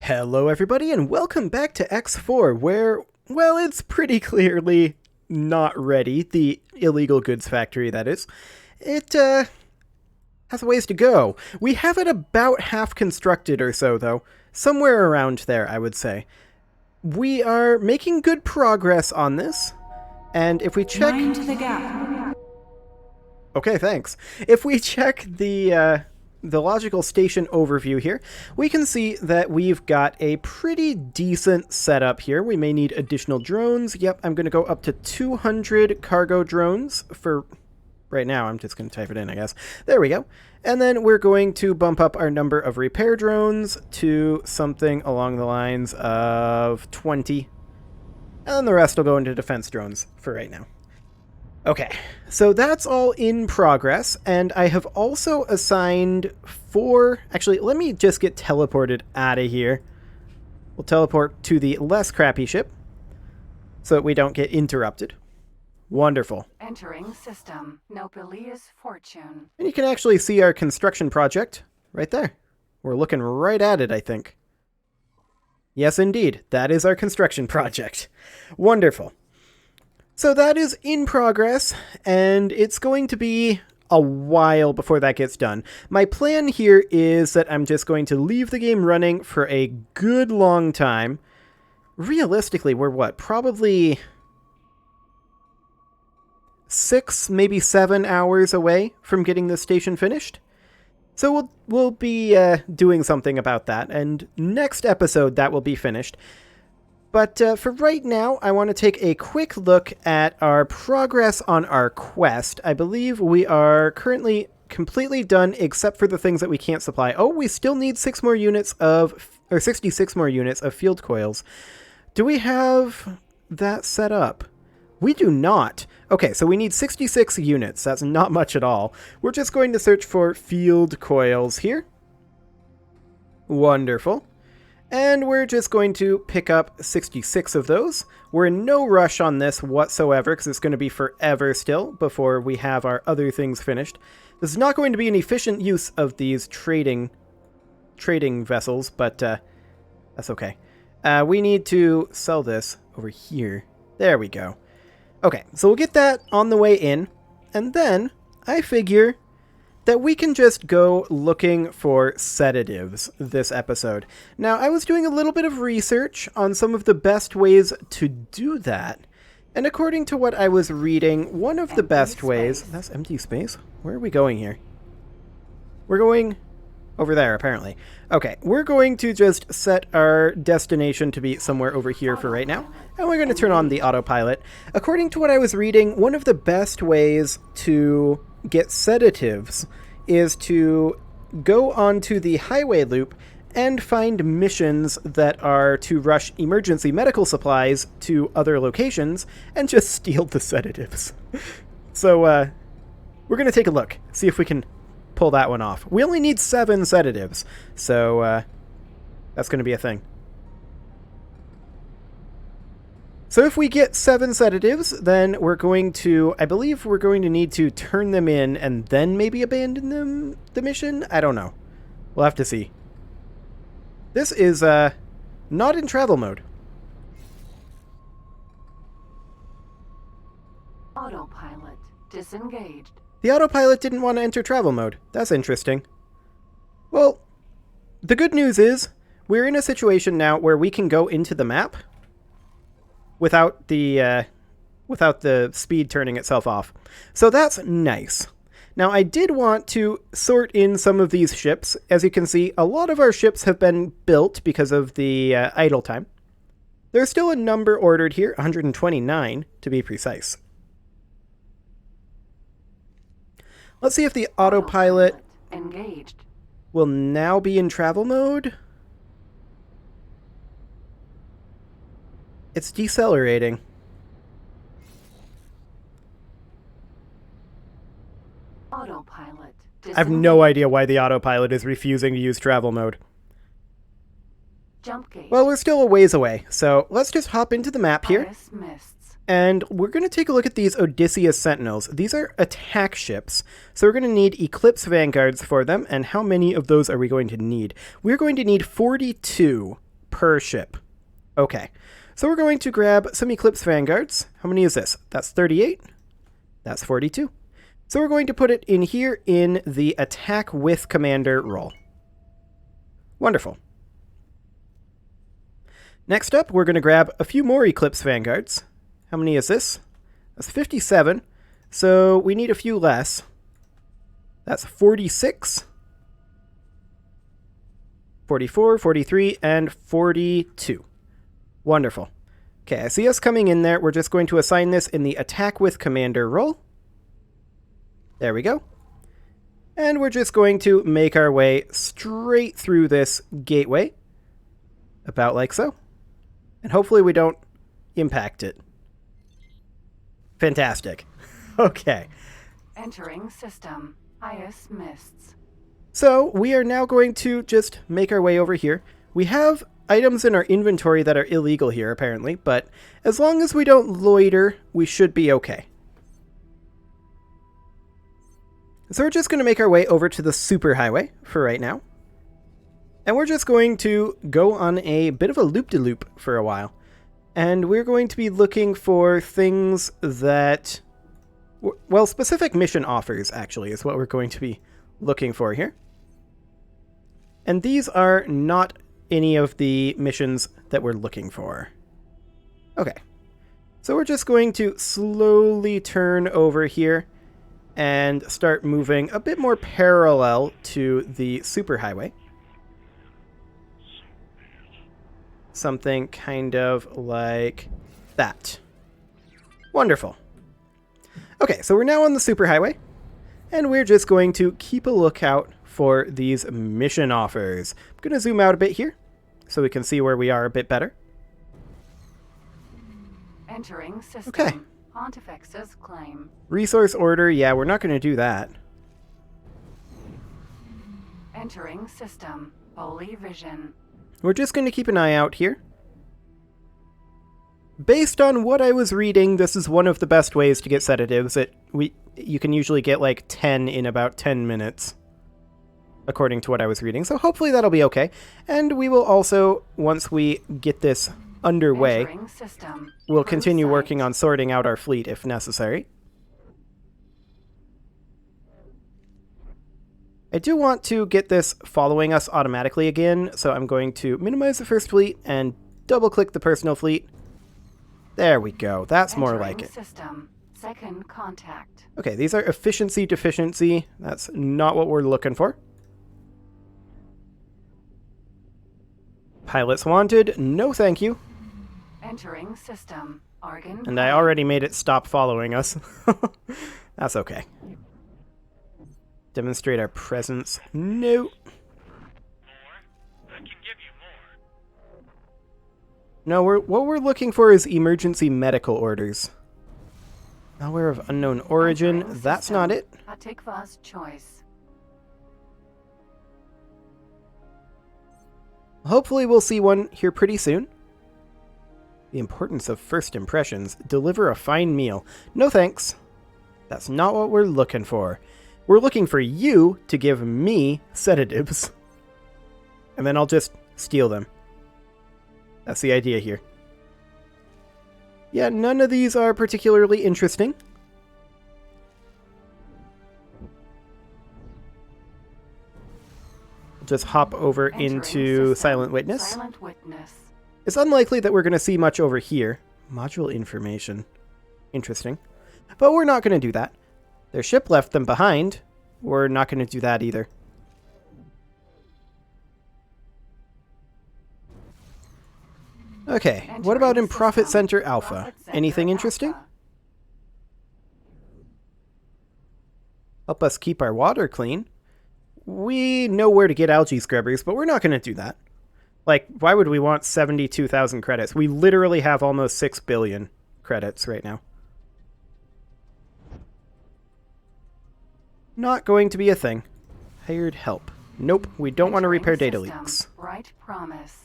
Hello everybody and welcome back to X4 where, well, it's pretty clearly not ready, the illegal goods factory that is. It, has a ways to go. We have it about half constructed or so though, somewhere around there I would say. We are making good progress on this, and if we check... Mind the gap. Okay, thanks. If we check the logical station overview here, we can see that we've got a pretty decent setup here. We may need additional drones. Yep, I'm going to go up to 200 cargo drones for right now. I'm just going to type it in, I guess. There we go. And then we're going to bump up our number of repair drones to something along the lines of 20. And then the rest will go into defense drones for right now. Okay, so that's all in progress, and I have also assigned 4... Actually, let me just get teleported out of here. We'll teleport to the less crappy ship, so that we don't get interrupted. Wonderful. Entering system. Nopalia's fortune. And you can actually see our construction project right there. We're looking right at it, I think. Yes, indeed. That is our construction project. Wonderful. So that is in progress, and it's going to be a while before that gets done. My plan here is that I'm just going to leave the game running for a good long time. Realistically, we're what? Probably 6, maybe 7 hours away from getting this station finished. So we'll be doing something about that, and next episode that will be finished. But for right now, I want to take a quick look at our progress on our quest. I believe we are currently completely done except for the things that we can't supply. Oh, we still need 66 more units of field coils. Do we have that set up? We do not. Okay, so we need 66 units. That's not much at all. We're just going to search for field coils here. Wonderful. And we're just going to pick up 66 of those. We're in no rush on this whatsoever, because it's going to be forever still before we have our other things finished. This is not going to be an efficient use of these trading vessels, but that's okay. We need to sell this over here. There we go. Okay, so we'll get that on the way in, and then I figure that we can just go looking for sedatives this episode. Now, I was doing a little bit of research on some of the best ways to do that, and according to what I was reading, one of the best ways... That's empty space? Where are we going here? We're going over there, apparently. Okay, we're going to just set our destination to be somewhere over here for right now, and we're going to turn on the autopilot. According to what I was reading, one of the best ways to get sedatives is to go onto the highway loop and find missions that are to rush emergency medical supplies to other locations and just steal the sedatives. So, we're going to take a look, see if we can pull that one off. We only need 7 sedatives, so that's going to be a thing. So if we get 7 sedatives, then we're going to, I believe we're going to need to turn them in and then maybe abandon the mission? I don't know. We'll have to see. This is not in travel mode. Autopilot disengaged. The autopilot didn't want to enter travel mode. That's interesting. Well, the good news is we're in a situation now where we can go into the map without the speed turning itself off. So that's nice. Now, I did want to sort in some of these ships. As you can see, a lot of our ships have been built because of the idle time. There's still a number ordered here, 129 to be precise. Let's see if the autopilot engaged will now be in travel mode. It's decelerating. Autopilot I have no idea why the autopilot is refusing to use travel mode. Jump gate. Well, we're still a ways away, so let's just hop into the map here. And we're going to take a look at these Odysseus Sentinels. These are attack ships, so we're going to need Eclipse Vanguards for them, and how many of those are we going to need? We're going to need 42 per ship. Okay. So we're going to grab some Eclipse Vanguards. How many is this? That's 38. That's 42. So we're going to put it in here in the Attack with Commander role. Wonderful. Next up, we're going to grab a few more Eclipse Vanguards. How many is this? That's 57. So we need a few less. That's 46. 44, 43, and 42. Wonderful. Okay, I see us coming in there. We're just going to assign this in the Attack with Commander role. There we go. And we're just going to make our way straight through this gateway. About like so. And hopefully we don't impact it. Fantastic. Okay. Entering system. IS mists. So we are now going to just make our way over here. We have items in our inventory that are illegal here, apparently, but as long as we don't loiter, we should be okay. So we're just going to make our way over to the superhighway for right now. And we're just going to go on a bit of a loop-de-loop for a while. And we're going to be looking for things that... well, specific mission offers, actually, is what we're going to be looking for here. And these are not any of the missions that we're looking for. Okay. So we're just going to slowly turn over here and start moving a bit more parallel to the superhighway. Something kind of like that. Wonderful. Okay, so we're now on the superhighway, and we're just going to keep a lookout for these mission offers. I'm going to zoom out a bit here so we can see where we are a bit better. Entering system. Okay. Pontifex's claim. Resource order, yeah, we're not going to do that. Entering system. Holy vision. We're just going to keep an eye out here. Based on what I was reading, this is one of the best ways to get sedatives. You can usually get like 10 in about 10 minutes, according to what I was reading. So hopefully that'll be okay. And we will also, once we get this underway, we'll continue working on sorting out our fleet if necessary. I do want to get this following us automatically again, so I'm going to minimize the first fleet and double-click the personal fleet. There we go. That's more like it. System. Second contact. Okay, these are efficiency deficiency. That's not what we're looking for. Pilots wanted. No thank you. Entering system. Argon. And I already made it stop following us. That's okay. Demonstrate our presence. No. More? I can give you more. No, what we're looking for is emergency medical orders. Malware of unknown origin. Entering That's system. not it. Atikva's choice. Hopefully we'll see one here pretty soon. The importance of first impressions. Deliver a fine meal. No thanks. That's not what we're looking for. We're looking for you to give me sedatives. And then I'll just steal them. That's the idea here. Yeah, none of these are particularly interesting. Just hop over Entering into system. Silent Witness. Silent witness. It's unlikely that we're going to see much over here. Module information. Interesting. But we're not going to do that. Their ship left them behind. We're not going to do that either. Okay, what about in Profit Center Alpha? Profit Center Anything interesting? Alpha. Help us keep our water clean. We know where to get algae scrubbers, but we're not going to do that. Like, why would we want 72,000 credits? We literally have almost 6 billion credits right now. Not going to be a thing. Hired help. Nope, we don't want to Entering repair data system. leaks. Right promise.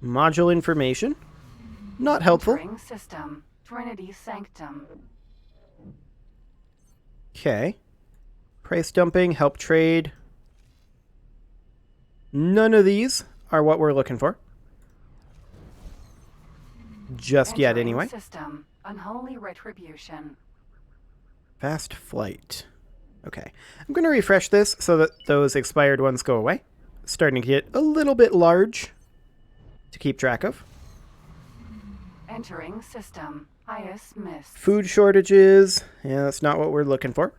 Module information. Not helpful. Entering system. Trinity Sanctum. Okay. Price dumping, help trade. None of these are what we're looking for. Just yet, Entering anyway. System. Unholy retribution. Fast flight. Okay. I'm going to refresh this so that those expired ones go away. Starting to get a little bit large to keep track of. Entering system. Highest miss. Food shortages. Yeah, that's not what we're looking for.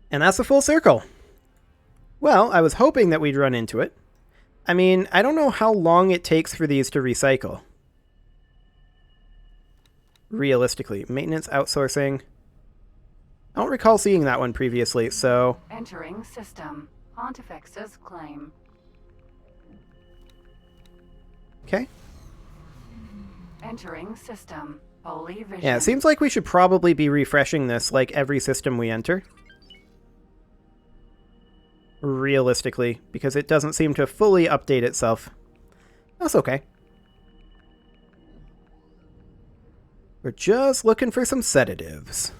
And that's a full circle. Well, I was hoping that we'd run into it. I mean, I don't know how long it takes for these to recycle. Realistically. Maintenance outsourcing. I don't recall seeing that one previously, so... Entering system. Pontifex's claim. Okay. Entering system. Holy vision. Yeah, it seems like we should probably be refreshing this like every system we enter. Realistically, because it doesn't seem to fully update itself. That's okay. We're just looking for some sedatives.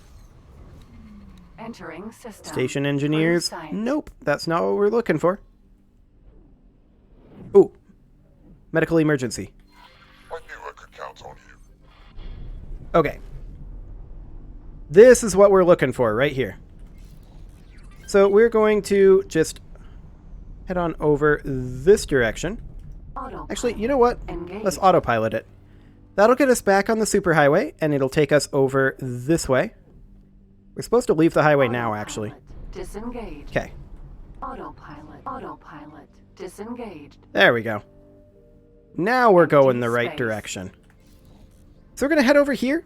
Entering system. Station engineers. True sight. Nope, that's not what we're looking for. Ooh. Medical emergency. I knew I could count on you. Okay. This is what we're looking for right here. So we're going to just head on over this direction. Autopilot. Actually, you know what? Engage. Let's autopilot it. That'll get us back on the superhighway, and it'll take us over this way. We're supposed to leave the highway now, actually. Autopilot. Disengaged. Okay, Autopilot. Autopilot. Disengaged. there we go. Now we're going Empty the right space. direction. So we're going to head over here.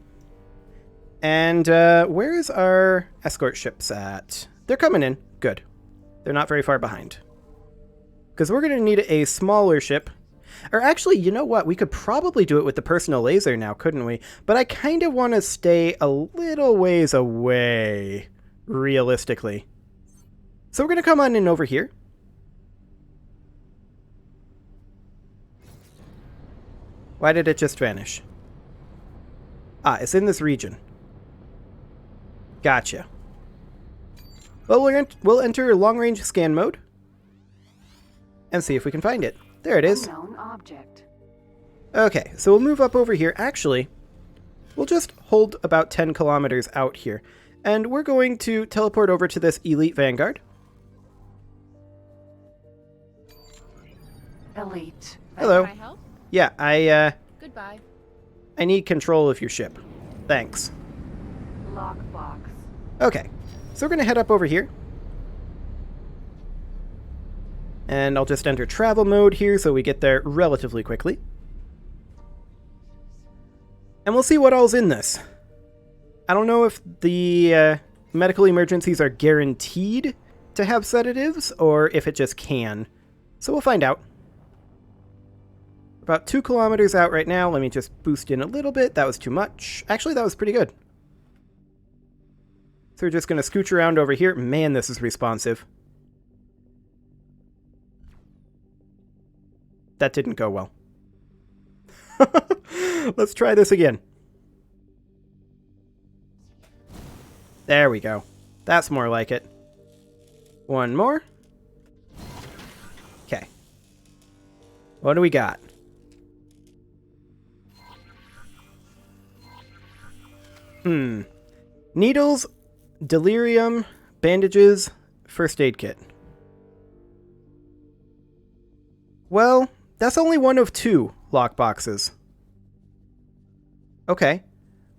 And where's our escort ships at? They're coming in. Good. They're not very far behind. Because we're going to need a smaller ship. Or actually, you know what? We could probably do it with the personal laser now, couldn't we? But I kind of want to stay a little ways away, realistically. So we're going to come on in over here. Why did it just vanish? Ah, it's in this region. Gotcha. Well, we'll enter long-range scan mode and see if we can find it. There it is. Unknown object. Okay, so we'll move up over here. Actually, we'll just hold about 10 kilometers out here. And we're going to teleport over to this Elite Vanguard. Elite. Hello. Can I help? Yeah, Goodbye. I need control of your ship. Thanks. Lockbox. Okay, so we're going to head up over here. And I'll just enter travel mode here so we get there relatively quickly. And we'll see what all's in this. I don't know if the medical emergencies are guaranteed to have sedatives or if it just can. So we'll find out. About 2 kilometers out right now. Let me just boost in a little bit. That was too much. Actually, that was pretty good. So we're just going to scooch around over here. Man, this is responsive. That didn't go well. Let's try this again. There we go. That's more like it. One more. Okay. What do we got? Needles, delirium, bandages, first aid kit. Well, that's only one of 2 lockboxes. Okay.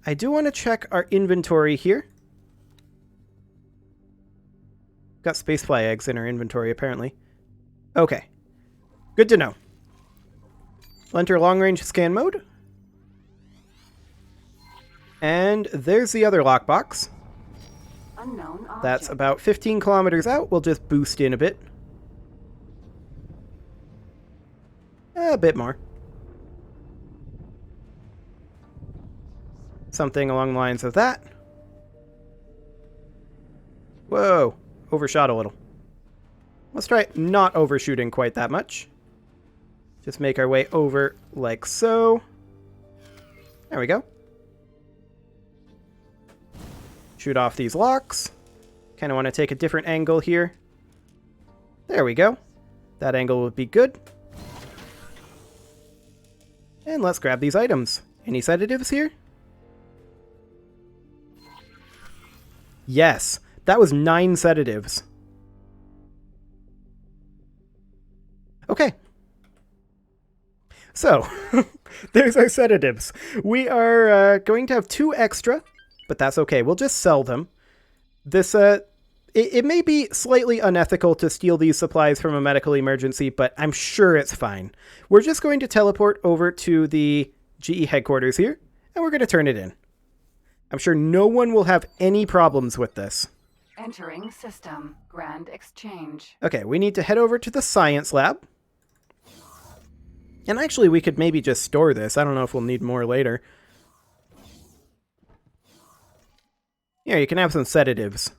I do want to check our inventory here. Got spacefly eggs in our inventory, apparently. Okay. Good to know. We'll enter long-range scan mode. And there's the other lockbox. Unknown object. That's about 15 kilometers out. We'll just boost in a bit. A bit more. Something along the lines of that. Whoa. Overshot a little. Let's try not overshooting quite that much. Just make our way over like so. There we go. Shoot off these locks. Kind of want to take a different angle here. There we go. That angle would be good. And let's grab these items. Any sedatives here? Yes, that was 9 sedatives. Okay. So, there's our sedatives. We are going to have 2 extra, but that's okay. We'll just sell them. This, it may be slightly unethical to steal these supplies from a medical emergency, but I'm sure it's fine. We're just going to teleport over to the GE headquarters here, and we're going to turn it in. I'm sure no one will have any problems with this. Entering system. Grand exchange. Okay, we need to head over to the science lab. And actually, we could maybe just store this. I don't know if we'll need more later. Yeah, you can have some sedatives.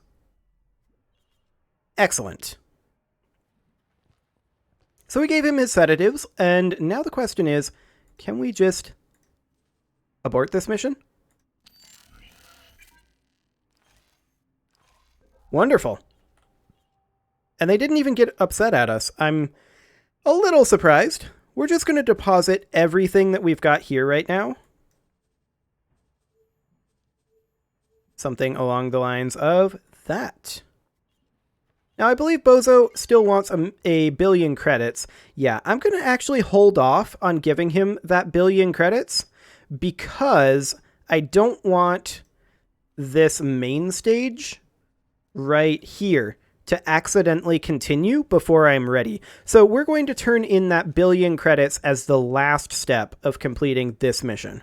Excellent. So we gave him his sedatives, and now the question is, can we just abort this mission? Wonderful. And they didn't even get upset at us. I'm a little surprised. We're just going to deposit everything that we've got here right now. Something along the lines of that. Now, I believe Bozo still wants a billion credits. Yeah, I'm going to actually hold off on giving him that billion credits because I don't want this main stage right here to accidentally continue before I'm ready. So we're going to turn in that billion credits as the last step of completing this mission.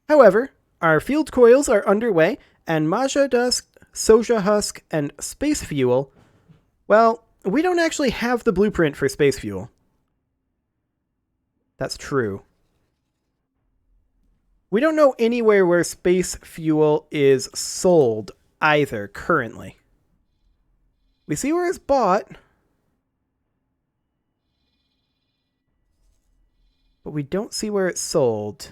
However, our field coils are underway, and Maja Dusk, Soja Husk, and Space Fuel, well, we don't actually have the blueprint for Space Fuel. That's true. We don't know anywhere where Space Fuel is sold either currently. We see where it's bought, but we don't see where it's sold.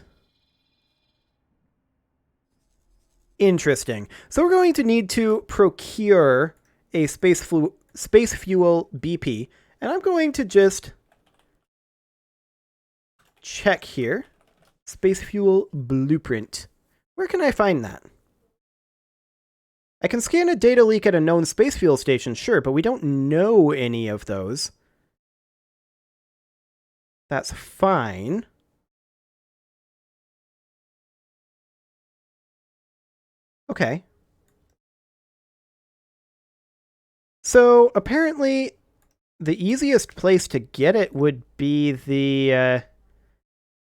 Interesting. So we're going to need to procure a space fuel BP, and I'm going to just check here. Space fuel blueprint. Where can I find that? I can scan a data leak at a known space fuel station, sure, but we don't know any of those. That's fine. Okay. So, apparently, the easiest place to get it would be the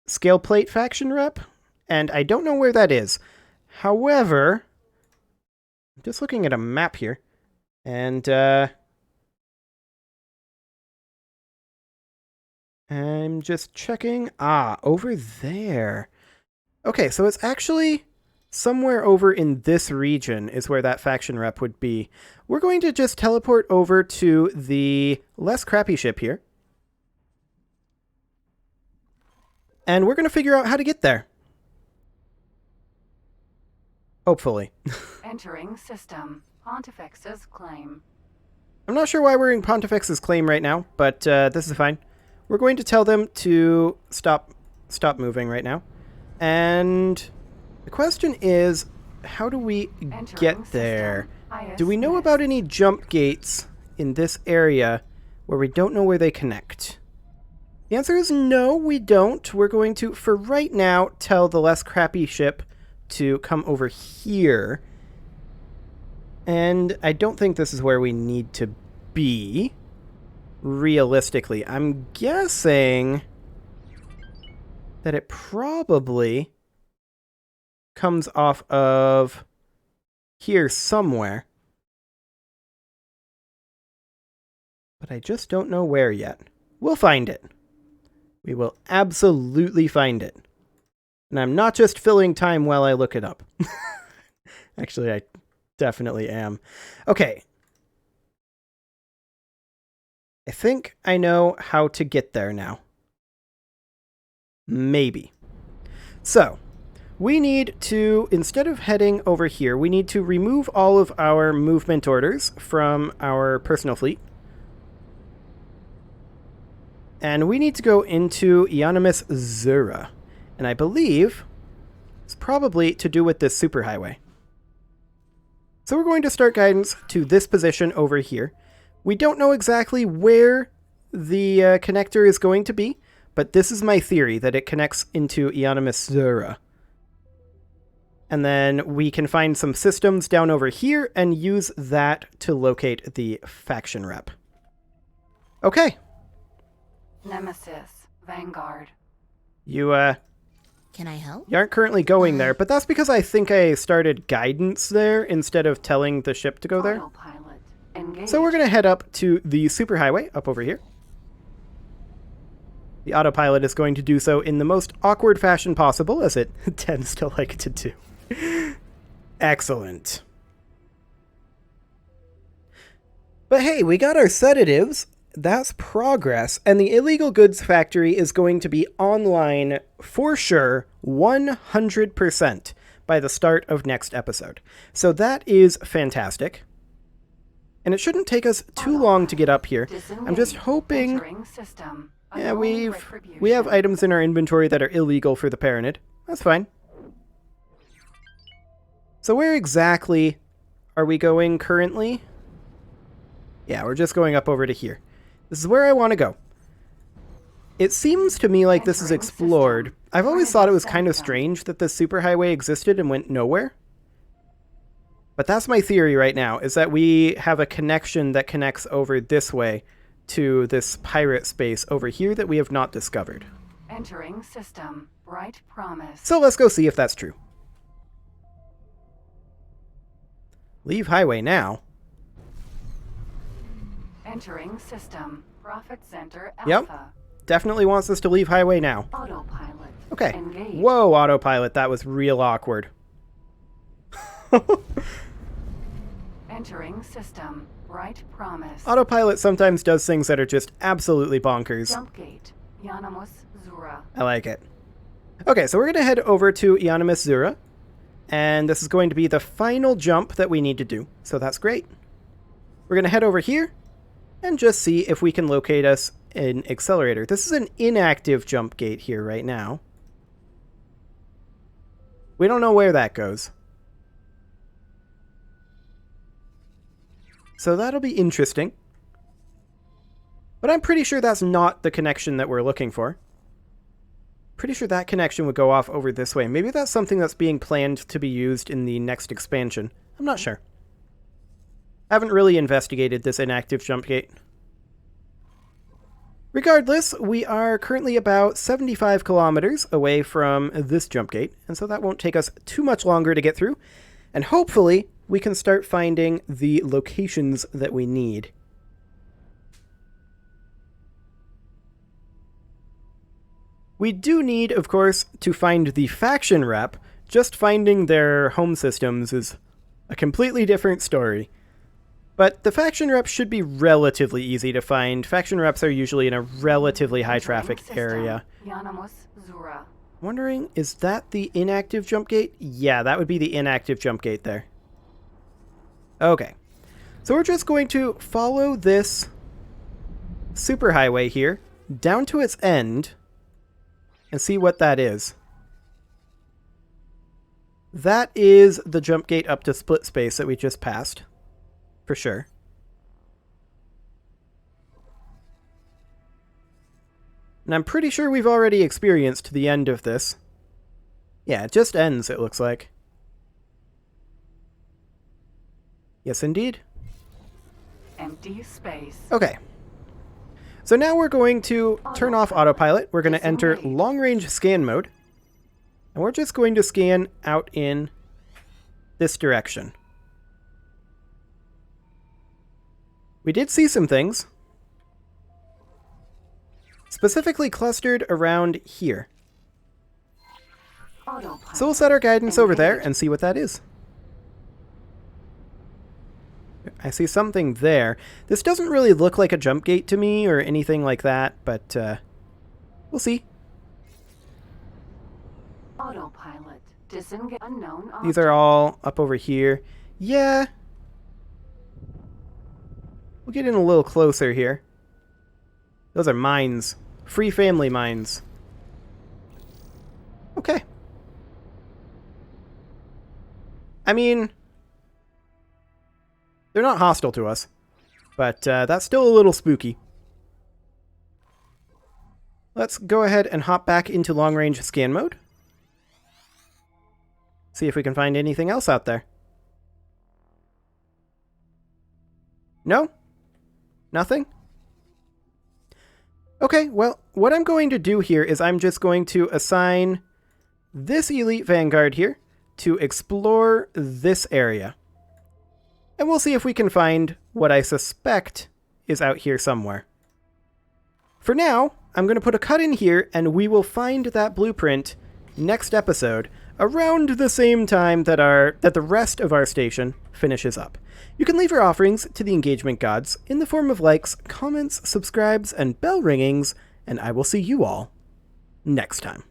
Scale Plate faction rep, and I don't know where that is. However, I'm just looking at a map here, and I'm just checking. Ah, over there. Okay, so it's actually somewhere over in this region is where that faction rep would be. We're going to just teleport over to the less crappy ship here. And we're going to figure out how to get there. Hopefully. Entering system. Pontifex's claim. I'm not sure why we're in Pontifex's claim right now, but this is fine. We're going to tell them to stop moving right now. And the question is, how do we get there? Do we know about any jump gates in this area where we don't know where they connect? The answer is no, we don't. We're going to, for right now, tell the less crappy ship to come over here. And I don't think this is where we need to be, realistically. I'm guessing that it probably comes off of here somewhere. But I just don't know where yet. We'll find it. We will absolutely find it. And I'm not just filling time while I look it up. Actually, I definitely am. Okay. I think I know how to get there now. Maybe. So, we need to, instead of heading over here, we need to remove all of our movement orders from our personal fleet. And we need to go into Euonymus Zura. And I believe it's probably to do with this superhighway. So we're going to start guidance to this position over here. We don't know exactly where the connector is going to be, but this is my theory, that it connects into Euonymus Zura. And then we can find some systems down over here and use that to locate the faction rep. Okay. Nemesis. Vanguard. You Can I help? aren't currently going there, but that's because I think I started guidance there instead of telling the ship to go there. Autopilot. Engage. So we're going to head up to the superhighway up over here. The autopilot is going to do so in the most awkward fashion possible, as it tends to like to do. Excellent. But hey, we got our sedatives. That's progress. And the illegal goods factory is going to be online for sure 100% by the start of next episode. So that is fantastic. And it shouldn't take us too long to get up here. I'm just hoping... Entering system. Yeah, Unknown we have retribution. items in our inventory that are illegal for the Paranid. That's fine. So where exactly are we going currently? Yeah, we're just going up over to here. This is where I want to go. It seems to me like this is Entering explored. system. I've always thought it was kind of System. strange that this superhighway existed and went nowhere. But that's my theory right now, is that we have a connection that connects over this way to this pirate space over here that we have not discovered. Entering system. Bright promise. So let's go see if that's true. Leave highway now. Entering system. Profit center Yep. alpha. Definitely wants us to leave highway now. Autopilot. Okay. Engage. Whoa, autopilot, that was real awkward. Entering system. Bright promise. Autopilot sometimes does things that are just absolutely bonkers. Jump gate. Euonymus Zura. I like it. Okay, so we're going to head over to Euonymus Zura. And this is going to be the final jump that we need to do. So that's great. We're going to head over here and just see if we can locate us an accelerator. This is an inactive jump gate here right now. We don't know where that goes. So that'll be interesting. But I'm pretty sure that's not the connection that we're looking for. Pretty sure that connection would go off over this way. Maybe that's something that's being planned to be used in the next expansion. I'm not sure. I haven't really investigated this inactive jump gate. Regardless, we are currently about 75 kilometers away from this jump gate, and so that won't take us too much longer to get through. And hopefully, we can start finding the locations that we need. We do need, of course, to find the faction rep. Just finding their home systems is a completely different story. But the faction reps should be relatively easy to find. Faction reps are usually in a relatively high traffic Entering area. system. Euonymus Zura. Wondering, is that the inactive jump gate? Yeah, that would be the inactive jump gate there. Okay. So we're just going to follow this superhighway here down to its end and see what that is. That is the jump gate up to split space that we just passed. For sure. And I'm pretty sure we've already experienced the end of this. Yeah, it just ends, it looks like. Yes, indeed. Empty space. Okay. So now we're going to turn off autopilot. We're going to enter Disengage. long-range scan mode. And we're just going to scan out in this direction. We did see some things. Specifically clustered around here. Autopilot. So we'll set our guidance over there and see what that is. I see something there. This doesn't really look like a jump gate to me or anything like that, but we'll see. Autopilot. Disengage. Unknown object. These are all up over here. Yeah. We'll get in a little closer here. Those are mines. Free family mines. Okay. I mean, they're not hostile to us, but that's still a little spooky. Let's go ahead and hop back into long-range scan mode. See if we can find anything else out there. No? Nothing? Okay, well, what I'm going to do here is I'm just going to assign this Elite Vanguard here to explore this area. And we'll see if we can find what I suspect is out here somewhere. For now, I'm going to put a cut in here, and we will find that blueprint next episode, around the same time that the rest of our station finishes up. You can leave your offerings to the engagement gods in the form of likes, comments, subscribes, and bell ringings, and I will see you all next time.